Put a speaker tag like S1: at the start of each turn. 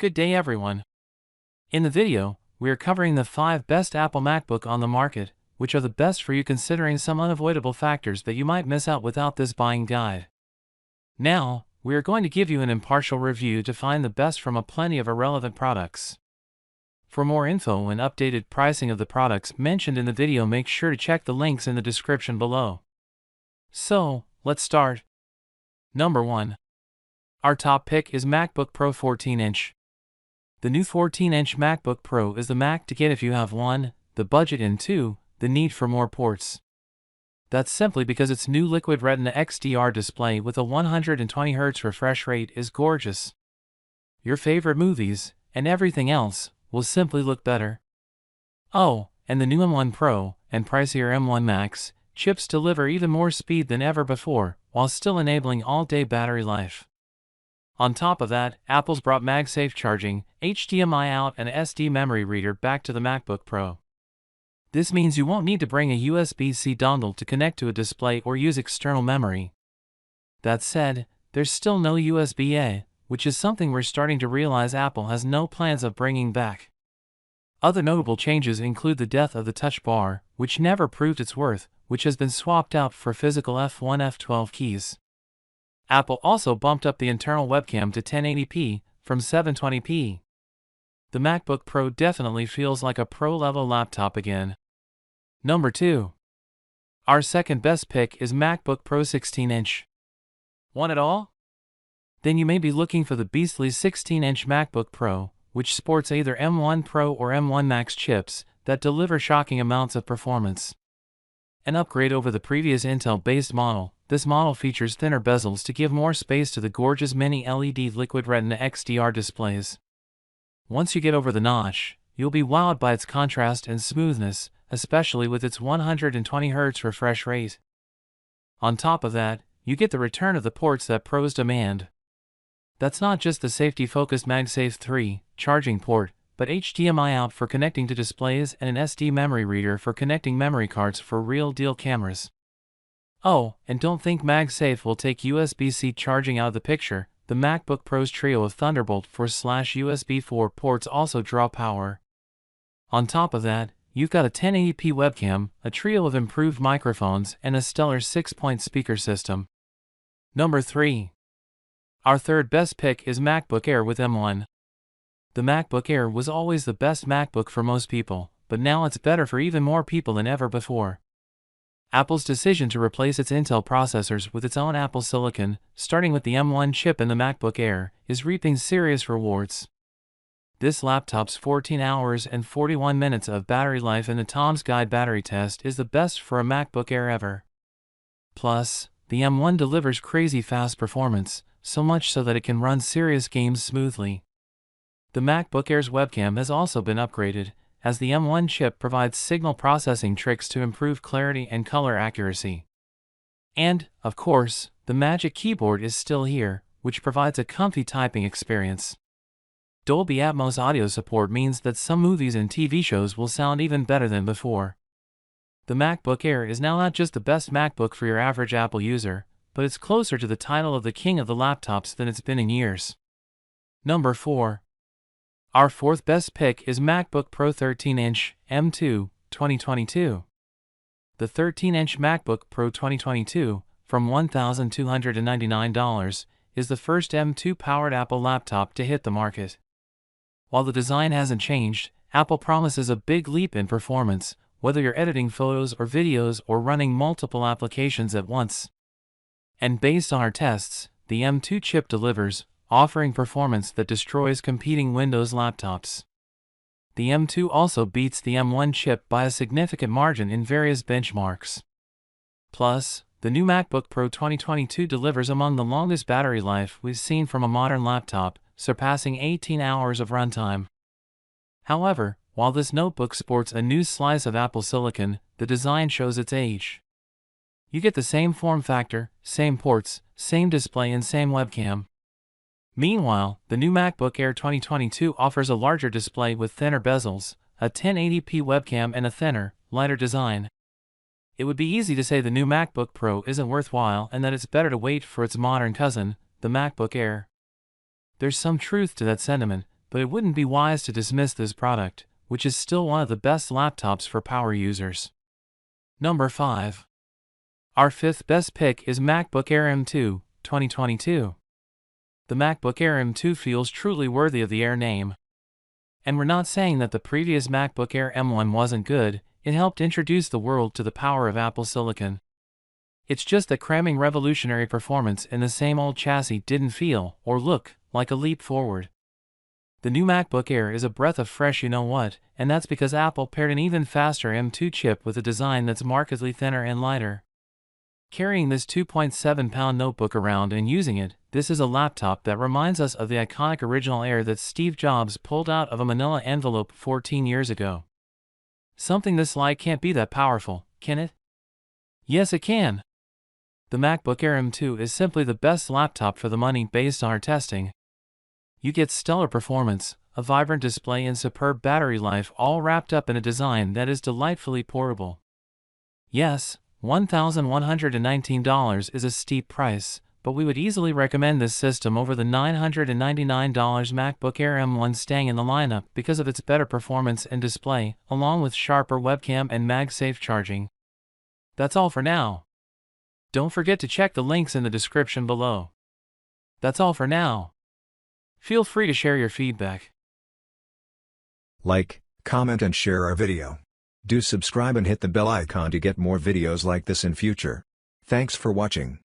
S1: Good day everyone. In the video, we are covering the 5 best Apple MacBook on the market, which are the best for you considering some unavoidable factors that you might miss out without this buying guide. Now, we are going to give you an impartial review to find the best from a plenty of irrelevant products. For more info and updated pricing of the products mentioned in the video, make sure to check the links in the description below. So, let's start. Number 1. Our top pick is MacBook Pro 14-inch. The new 14-inch MacBook Pro is the Mac to get if you have 1, the budget, and 2, the need for more ports. That's simply because its new Liquid Retina XDR display with a 120Hz refresh rate is gorgeous. Your favorite movies, and everything else, will simply look better. Oh, and the new M1 Pro, and pricier M1 Max, chips deliver even more speed than ever before, while still enabling all-day battery life. On top of that, Apple's brought MagSafe charging, HDMI out, and SD memory reader back to the MacBook Pro. This means you won't need to bring a USB-C dongle to connect to a display or use external memory. That said, there's still no USB-A, which is something we're starting to realize Apple has no plans of bringing back. Other notable changes include the death of the Touch Bar, which never proved its worth, which has been swapped out for physical F1 F12 keys. Apple also bumped up the internal webcam to 1080p from 720p. The MacBook Pro definitely feels like a pro-level laptop again. Number 2. Our second best pick is MacBook Pro 16-inch. Want it all? Then you may be looking for the beastly 16-inch MacBook Pro, which sports either M1 Pro or M1 Max chips that deliver shocking amounts of performance. An upgrade over the previous Intel-based model, this model features thinner bezels to give more space to the gorgeous mini LED Liquid Retina XDR displays. Once you get over the notch, you'll be wowed by its contrast and smoothness, especially with its 120Hz refresh rate. On top of that, you get the return of the ports that pros demand. That's not just the safety-focused MagSafe 3 charging port, but HDMI out for connecting to displays and an SD memory reader for connecting memory cards for real-deal cameras. Oh, and don't think MagSafe will take USB-C charging out of the picture. The MacBook Pro's trio of Thunderbolt 4/USB 4 ports also draw power. On top of that, you've got a 1080p webcam, a trio of improved microphones, and a stellar 6-point speaker system. Number 3. Our third best pick is MacBook Air with M1. The MacBook Air was always the best MacBook for most people, but now it's better for even more people than ever before. Apple's decision to replace its Intel processors with its own Apple Silicon, starting with the M1 chip in the MacBook Air, is reaping serious rewards. This laptop's 14 hours and 41 minutes of battery life in the Tom's Guide battery test is the best for a MacBook Air ever. Plus, the M1 delivers crazy fast performance, so much so that it can run serious games smoothly. The MacBook Air's webcam has also been upgraded, as the M1 chip provides signal processing tricks to improve clarity and color accuracy. And, of course, the Magic Keyboard is still here, which provides a comfy typing experience. Dolby Atmos audio support means that some movies and TV shows will sound even better than before. The MacBook Air is now not just the best MacBook for your average Apple user, but it's closer to the title of the king of the laptops than it's been in years. Number 4. Our fourth best pick is MacBook Pro 13-inch, M2, 2022. The 13-inch MacBook Pro 2022, from $1,299, is the first M2-powered Apple laptop to hit the market. While the design hasn't changed, Apple promises a big leap in performance, whether you're editing photos or videos or running multiple applications at once. And based on our tests, the M2 chip delivers, offering performance that destroys competing Windows laptops. The M2 also beats the M1 chip by a significant margin in various benchmarks. Plus, the new MacBook Pro 2022 delivers among the longest battery life we've seen from a modern laptop, surpassing 18 hours of runtime. However, while this notebook sports a new slice of Apple Silicon, the design shows its age. You get the same form factor, same ports, same display, and same webcam. Meanwhile, the new MacBook Air 2022 offers a larger display with thinner bezels, a 1080p webcam, and a thinner, lighter design. It would be easy to say the new MacBook Pro isn't worthwhile and that it's better to wait for its modern cousin, the MacBook Air. There's some truth to that sentiment, but it wouldn't be wise to dismiss this product, which is still one of the best laptops for power users. Number 5. Our 5th best pick is MacBook Air M2, 2022. The MacBook Air M2 feels truly worthy of the Air name. And we're not saying that the previous MacBook Air M1 wasn't good, it helped introduce the world to the power of Apple Silicon. It's just that cramming revolutionary performance in the same old chassis didn't feel, or look, like a leap forward. The new MacBook Air is a breath of fresh you-know-what, and that's because Apple paired an even faster M2 chip with a design that's markedly thinner and lighter. Carrying this 2.7-pound notebook around and using it, this is a laptop that reminds us of the iconic original Air that Steve Jobs pulled out of a manila envelope 14 years ago. Something this light can't be that powerful, can it? Yes, it can. The MacBook Air M2 is simply the best laptop for the money based on our testing. You get stellar performance, a vibrant display and superb battery life all wrapped up in a design that is delightfully portable. Yes, $1,119 is a steep price, but we would easily recommend this system over the $999 MacBook Air M1 staying in the lineup because of its better performance and display, along with sharper webcam and MagSafe charging. That's all for now. Don't forget to check the links in the description below. That's all for now. Feel free to share your feedback.
S2: Like, comment and share our video. Do subscribe and hit the bell icon to get more videos like this in future. Thanks for watching.